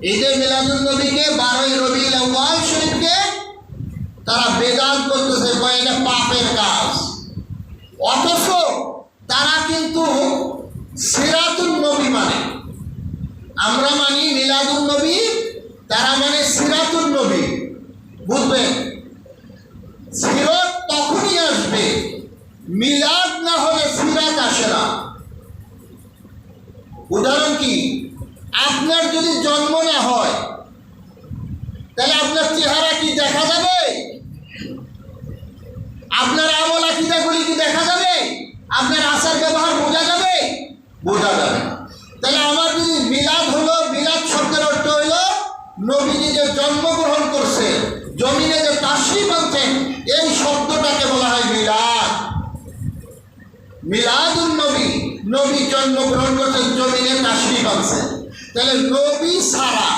ঈদে মিলাদুন নবীকে 12ই রবিউল আউয়াল শরীফকে তারা বেদাত করতেছে, এটা পাপের কাজ। অথচ তারা কিন্তু সিরাতুন নবী মানে, আমরা মানি মিলাদুন নবী, তারা মানে সিরাতুন নবী। বুঝবেন, সিরাত তখনই আসবে, মিলাদ না হলে সিরাত আসে না। উদাহরণ কি, আপনার যদি জন্ম না হয় তাহলে আপনার চেহারা কি দেখা যাবে? আপনার আমল আকীদাগুলি কি দেখা যাবে? আপনার আচার ব্যবহার বোঝা যাবে? বোঝা যাবে না। তাহলে আমার যদি মিলাদ হলো, মিলাদ শব্দের অর্থ হলো নবীজি যে জন্মগ্রহণ করছে, জমিনে যে তাশরীফ আনছেন, এই শব্দটাকে বলা হয় মিলাদ। মিলাদুন নবী, নবী জন্মগ্রহণ করছেন, জমিনে তাশরীফ আনছেন। তাহলে নবী ছাড়া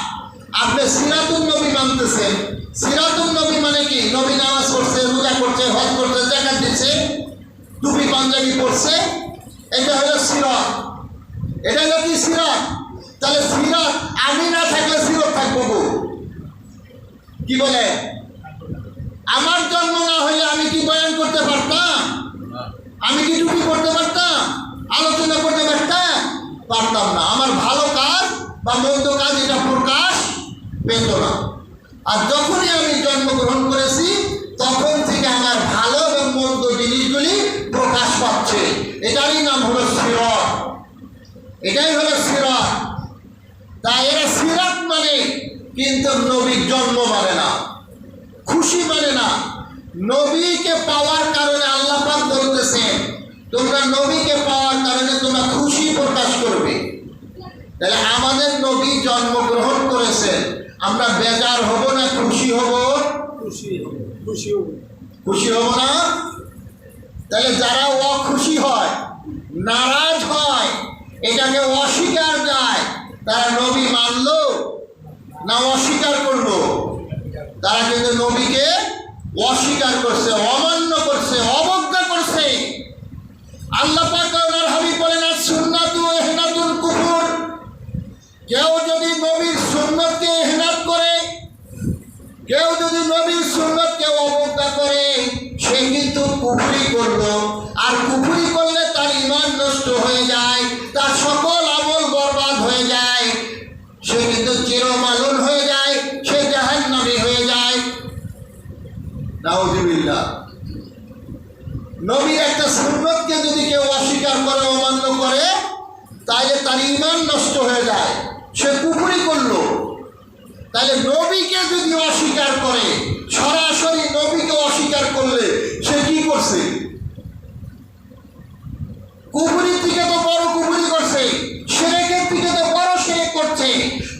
আপনি সিরাতুন নবী মানতেছেন। সিরাতুন নবী মানে কি? নবী নামাজ পড়ছে, রোজা করছে, হজ করছে, যাকাত দিচ্ছে, টুপি পাঞ্জাবি পড়ছে, এটা হলো সিরাত। এটা হলো কি? সিরাত। তাহলে সিরাত আমি না থাকলে সিরাত থাকবো কি বলে? আমার জন্ম না হলে আমি কি বয়ান করতে পারতাম? আমি কি টুপি করতে পারতাম? আলোচনা করতে পারতাম না। আমার ভালো কাজ বা মন্দ কাজ এটা প্রকাশ পেত না। আর যখনই আমি জন্মগ্রহণ করেছি তখন থেকে আমার ভালো এবং মন্দ জিনিসগুলি প্রকাশ পাচ্ছে। এটারই নাম হলো সিরাত। এটাই হলো সিরাত। তাই এরা সিরাত মানে, কিন্তু নবীর জন্ম মানে না, খুশি মানে না। নবীকে পাওয়ার কারণে আল্লাহ পাক বলতেছেন, তোমরা নবীকে পাওয়ার কারণে তোমরা খুশি প্রকাশ করবে। তাহলে আমাদের নবী জন্মগ্রহণ করেছেন, আমরা বেজার হব না খুশি হব? খুশি হব না? তাহলে যারা অখুশি হয়, নারাজ হয়, এটাকে অস্বীকার যায়, তারা নবী মানলো না অস্বীকার করলো? তারা কিন্তু নবীকে অস্বীকার করছে, অমান্য করছে, অবজ্ঞা করছে। আল্লাহ পাক ওনার হাবিব বলেন, সুন্নাতু ইহনাতুল কুফর। কেউ যদি নবীর সুন্নতকে ইহনাত করে, কেউ যদি নবীর সুন্নতকে অবজ্ঞা করে, সে কিন্তু কুফরি করলো। আর কুফরি করলে তার ঈমান নষ্ট হয়ে যায়, তার সকল আমল বরবাদ হয়ে যায়, সে কিন্তু চিরমালুন হয়ে যায়, সে জাহান্নামী হয়ে যায়। নাউযুবিল্লাহ। নবীর একটা সুন্নতকে যদি কেউ অস্বীকার করে, অমান্য করে, তাহলে তার ঈমান নষ্ট হয়ে যায়, সে কুফরি করলো। তাহলে নবীকে যদি অস্বীকার করে, সরাসরি নবীকে অস্বীকার করলে সে কি করছে? কুফরির থেকে তো বড় কুফরি করছে, শিরকের থেকে তো বড় শিরক করছে,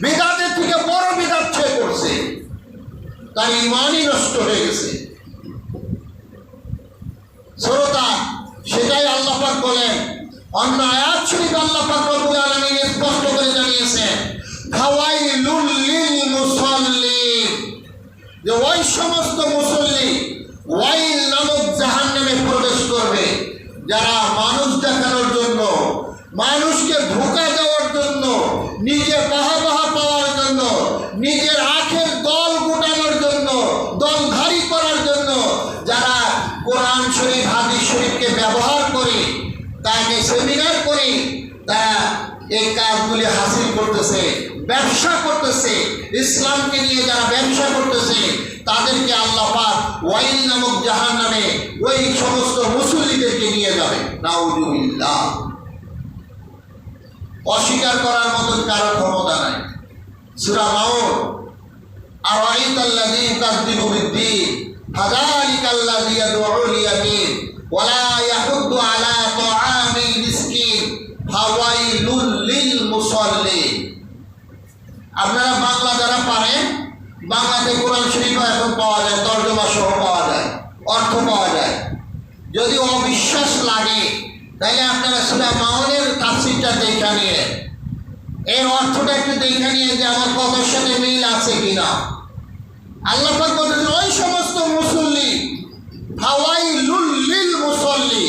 বিদআতের থেকে বড় বিদআত সে করছে, তার ঈমানই নষ্ট হয়ে গেছে। শ্রোতা, সেটাই আল্লাহ পাক বলেন। অন্য আয়াত শরীফ আল্লাহ পাক রব্বুল আলামিন স্পষ্ট করে জানিয়েছেন, ফাওয়াইলুল লিল মুসাল্লিন, যে ওই সমস্ত মুসল্লি ওয়াইল নামক জাহান্নামে প্রবেশ করবে যারা মানুষ দেখানোর জন্য, মানুষকে ধোঁকা দেওয়ার জন্য, নিজে বাহবা পাওয়ার জন্য, নিজের আখের দল গোটানোর জন্য, দলধারী করার জন্য, যারা কোরআন শরীফ হাদিস শরীফকে ব্যবহার করে, তাকে সেমিনার করে তারা এই কাজগুলি হাসিল করতেছে, ব্যবসা করতেছে, ইসলামকে নিয়ে যারা ব্যবসা করতেছে, তাদেরকে আল্লাহ পাক ওয়াইল নামক জাহান্নামে ওই সমস্ত মুসল্লিদেরকে নিয়ে যাবে। নাউযুবিল্লাহ। অস্বীকার করার মতন কারো ক্ষমতা নাই। সূরা মাউন, আরাইতাল্লাযী ইউকাযযিবু বিদ্দীন ফাযালিকাল্লাযী ইয়াদউল ইয়াতীম ওয়া লা ইয়াহুদ্দু আলা তাআমিল মিসকিন ফাওয়াইলুল লিল মুসাল্লিন। আপনারা বাংলা যারা পারেন, বাংলাতে কোরআন শরীফ এখন পাওয়া যায়, তর্জমা সহ পাওয়া যায়, অর্থ পাওয়া যায়। যদি অবিশ্বাস লাগে তাহলে আপনারা সূরা মাউনের তাফসীরটা দেখে নিয়ে, এর অর্থটা একটু দেখে নিয়ে যে আমার কথার সাথে মিল আছে কিনা। আল্লাহ পাক বলেন, ওই সমস্ত মুসল্লি, ফাওয়াইলুল লিল মুসাল্লি,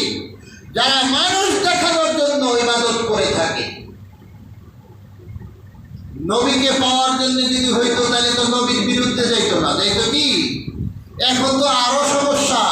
যারা মানুষ দেখানোর জন্য ইবাদত করে থাকে, নবীকে পাওয়ার জন্য যদি হইতো তাহলে তো নবীর বিরুদ্ধে যাইতো না, যাইতো কি? এখন তো আরো সমস্যা,